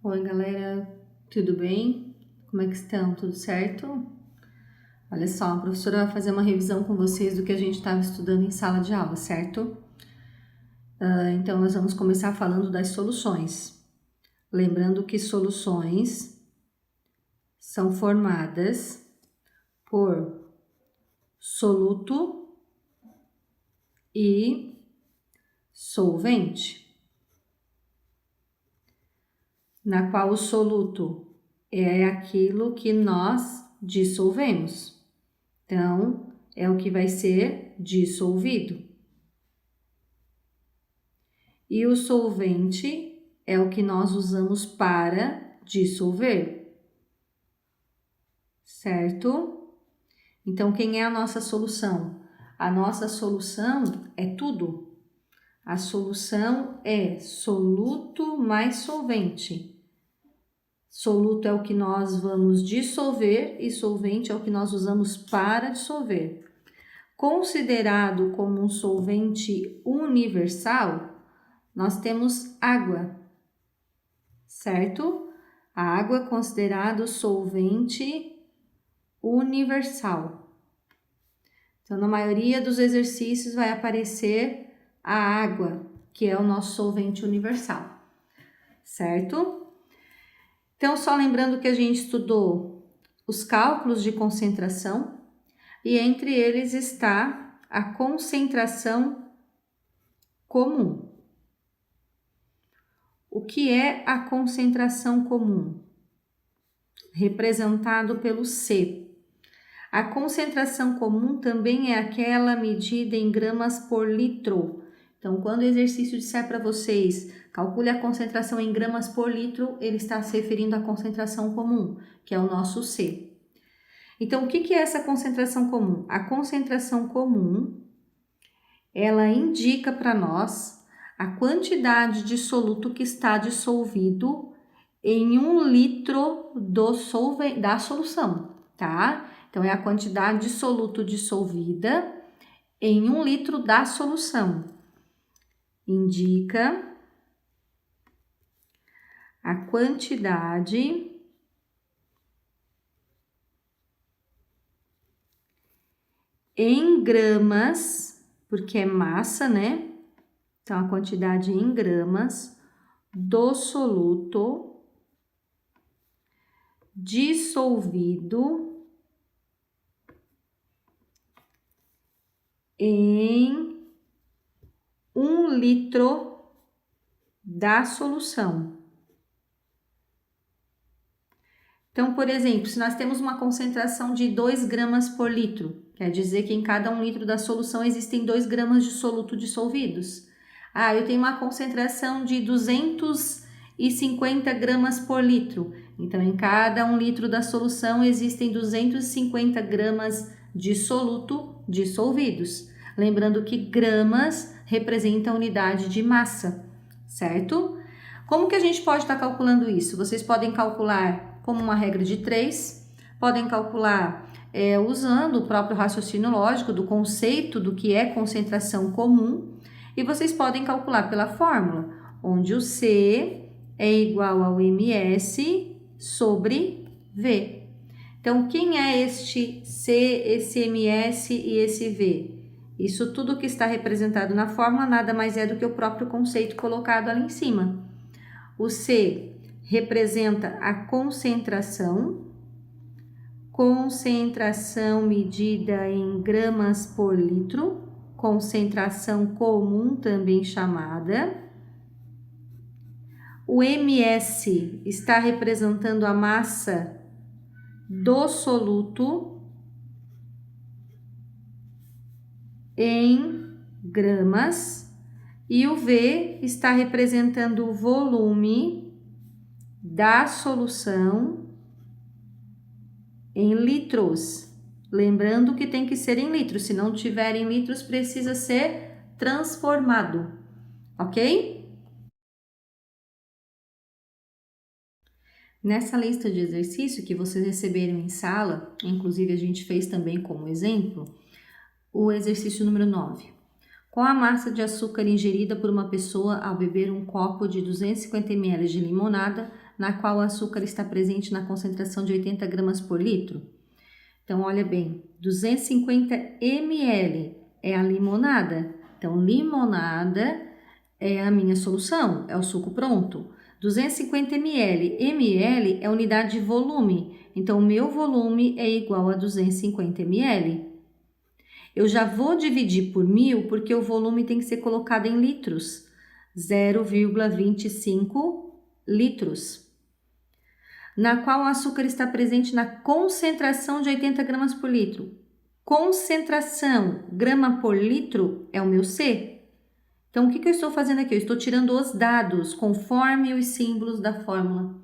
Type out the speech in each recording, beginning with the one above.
Oi, galera, tudo bem? Como é que estão? Tudo certo? Olha só, a professora vai fazer uma revisão com vocês do que a gente estava estudando em sala de aula, certo? Então, nós vamos começar falando das soluções. Lembrando que soluções são formadas por soluto e solvente, na qual o soluto é aquilo que nós dissolvemos. Então, é o que vai ser dissolvido. E o solvente é o que nós usamos para dissolver, certo? Então, quem é a nossa solução? A nossa solução é tudo. A solução é soluto mais solvente. Soluto é o que nós vamos dissolver e solvente é o que nós usamos para dissolver. Considerado como um solvente universal, nós temos água, certo? A água é considerado solvente universal. Então, na maioria dos exercícios vai aparecer a água, que é o nosso solvente universal, certo? Então, só lembrando que a gente estudou os cálculos de concentração e entre eles está a concentração comum. O que é a concentração comum? Representado pelo C. A concentração comum também é aquela medida em gramas por litro. Então, quando o exercício disser para vocês, calcule a concentração em gramas por litro, ele está se referindo à concentração comum, que é o nosso C. Então, o que é essa concentração comum? A concentração comum, ela indica para nós a quantidade de soluto que está dissolvido em 1 litro da solução, tá? Então, é a quantidade de soluto dissolvida em 1 litro da solução. Indica a quantidade em gramas, porque é massa, né? Então, a quantidade em gramas do soluto dissolvido em 1 litro da solução. Então, por exemplo, se nós temos uma concentração de 2 gramas por litro, quer dizer que em cada 1 litro da solução existem 2 gramas de soluto dissolvidos. Eu tenho uma concentração de 250 gramas por litro. Então, em cada 1 litro da solução existem 250 gramas de soluto dissolvidos. Lembrando que gramas representa a unidade de massa, certo? Como que a gente pode estar calculando isso? Vocês podem calcular como uma regra de 3, podem calcular usando o próprio raciocínio lógico do conceito do que é concentração comum, e vocês podem calcular pela fórmula, onde o C é igual ao MS sobre V. Então, quem é este C, esse MS e esse V? Isso tudo que está representado na fórmula nada mais é do que o próprio conceito colocado ali em cima. O C representa a concentração medida em gramas por litro, concentração comum também chamada. O MS está representando a massa do soluto em gramas e o V está representando o volume da solução em litros. Lembrando que tem que ser em litros, se não tiver em litros, precisa ser transformado, ok? Nessa lista de exercício que vocês receberam em sala, inclusive a gente fez também como exemplo, o exercício número 9. Qual a massa de açúcar ingerida por uma pessoa ao beber um copo de 250 ml de limonada na qual o açúcar está presente na concentração de 80 gramas por litro? Então, olha bem, 250 ml é a limonada. Então, limonada é a minha solução, é o suco pronto. 250 ml, ml é unidade de volume. Então, o meu volume é igual a 250 ml. Eu já vou dividir por 1000 porque o volume tem que ser colocado em litros. 0,25 litros. Na qual o açúcar está presente na concentração de 80 gramas por litro. Concentração, grama por litro, é o meu C. Então, o que eu estou fazendo aqui? Eu estou tirando os dados conforme os símbolos da fórmula.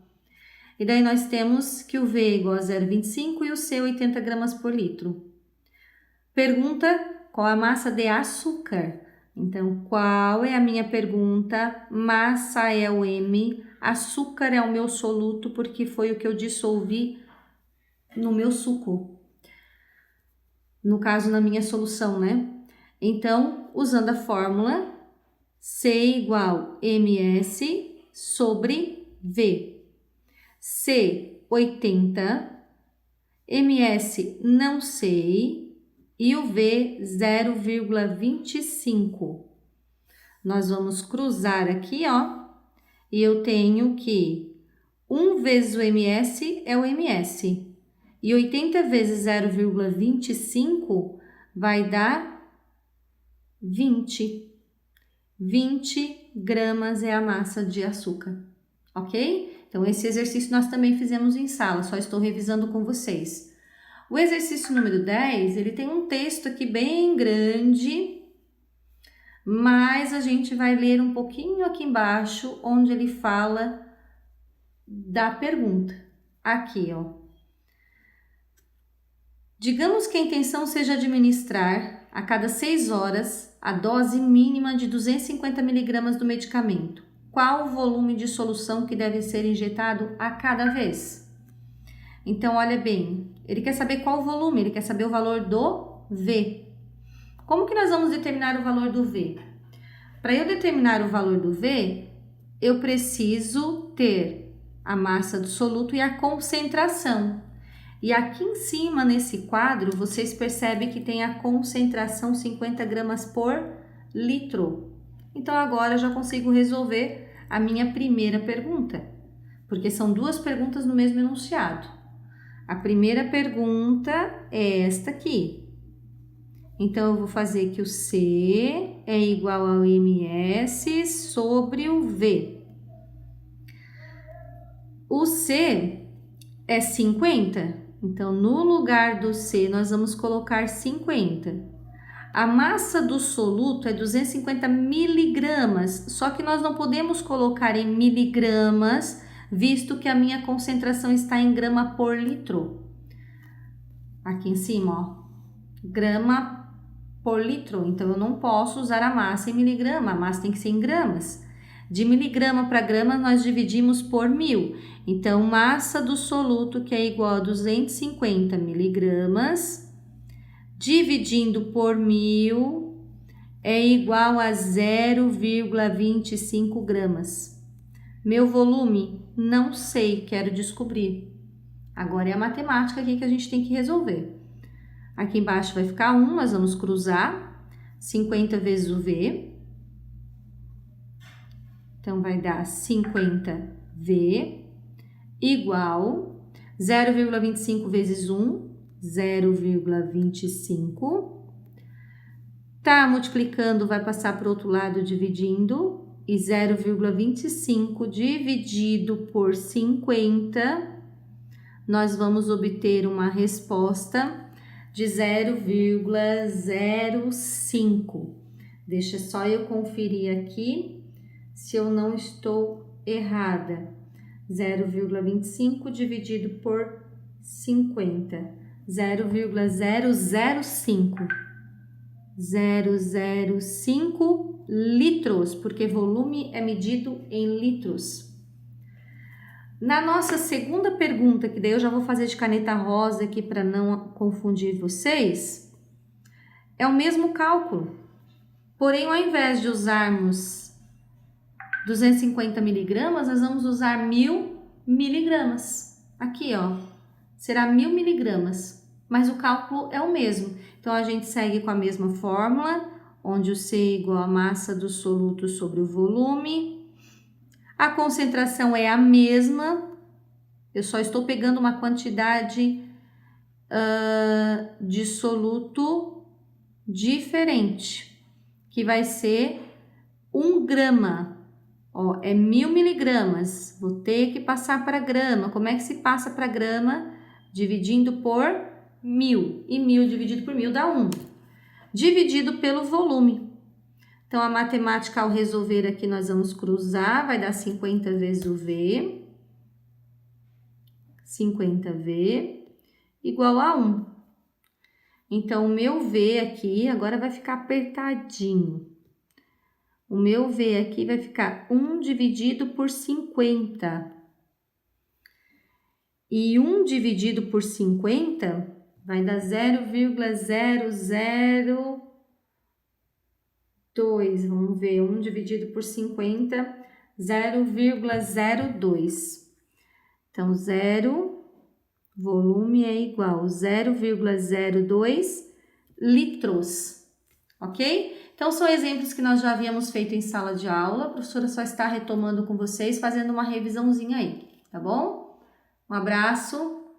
E daí nós temos que o V é igual a 0,25 e o C 80 gramas por litro. Pergunta, qual a massa de açúcar? Então, qual é a minha pergunta? Massa é o M, açúcar é o meu soluto, porque foi o que eu dissolvi no meu suco. No caso, na minha solução, né? Então, usando a fórmula, C igual MS sobre V. C, 80, MS, não sei, e o V, 0,25. Nós vamos cruzar aqui, ó, e eu tenho que 1 vezes o MS é o MS, e 80 vezes 0,25 vai dar 20. 20 gramas é a massa de açúcar, ok? Então, esse exercício nós também fizemos em sala, só estou revisando com vocês. O exercício número 10, ele tem um texto aqui bem grande, mas a gente vai ler um pouquinho aqui embaixo, onde ele fala da pergunta. Aqui, ó. Digamos que a intenção seja administrar a cada 6 horas a dose mínima de 250 mg do medicamento. Qual o volume de solução que deve ser injetado a cada vez? Então, olha bem, ele quer saber qual o volume, ele quer saber o valor do V. Como que nós vamos determinar o valor do V? Para eu determinar o valor do V, eu preciso ter a massa do soluto e a concentração. E aqui em cima, nesse quadro, vocês percebem que tem a concentração 50 gramas por litro. Então, agora eu já consigo resolver a minha primeira pergunta, porque são duas perguntas no mesmo enunciado. A primeira pergunta é esta aqui. Então, eu vou fazer que o C é igual ao MS sobre o V. O C é 50. Então, no lugar do C, nós vamos colocar 50. A massa do soluto é 250 miligramas, só que nós não podemos colocar em miligramas, visto que a minha concentração está em grama por litro. Aqui em cima, ó, grama por litro. Então, eu não posso usar a massa em miligrama, a massa tem que ser em gramas. De miligrama para grama, nós dividimos por 1000. Então, massa do soluto, que é igual a 250 miligramas, dividindo por 1000, é igual a 0,25 gramas. Meu volume? Não sei, quero descobrir. Agora é a matemática aqui que a gente tem que resolver. Aqui embaixo vai ficar 1, nós vamos cruzar 50 vezes o V. Então, vai dar 50V igual 0,25 vezes 1, 0,25. Tá multiplicando, vai passar para o outro lado dividindo. E 0,25 dividido por 50, nós vamos obter uma resposta de 0,05. Deixa só eu conferir aqui se eu não estou errada. 0,25 dividido por 50. 0,005. 005 litros, porque volume é medido em litros. Na nossa segunda pergunta, que daí eu já vou fazer de caneta rosa aqui para não confundir vocês, é o mesmo cálculo. Porém, ao invés de usarmos 250 miligramas, nós vamos usar 1000 miligramas. Aqui, ó, será 1000 miligramas, mas o cálculo é o mesmo. Então, a gente segue com a mesma fórmula, onde o C é igual a massa do soluto sobre o volume. A concentração é a mesma, eu só estou pegando uma quantidade de soluto diferente, que vai ser 1 grama. Ó, é 1000 miligramas, vou ter que passar para grama. Como é que se passa para grama? Dividindo por 1000, e 1000 dividido por 1000 dá 1. Dividido pelo volume. Então, a matemática, ao resolver aqui, nós vamos cruzar, vai dar 50 vezes o V. 50V igual a 1. Então, o meu V aqui agora vai ficar apertadinho. O meu V aqui vai ficar 1 dividido por 50. E 1 dividido por 50 vai dar 0,002. Vamos ver, 1 dividido por 50, 0,02. Então, 0, volume é igual a 0,02 litros, ok? Então, são exemplos que nós já havíamos feito em sala de aula. A professora só está retomando com vocês, fazendo uma revisãozinha aí, tá bom? Um abraço.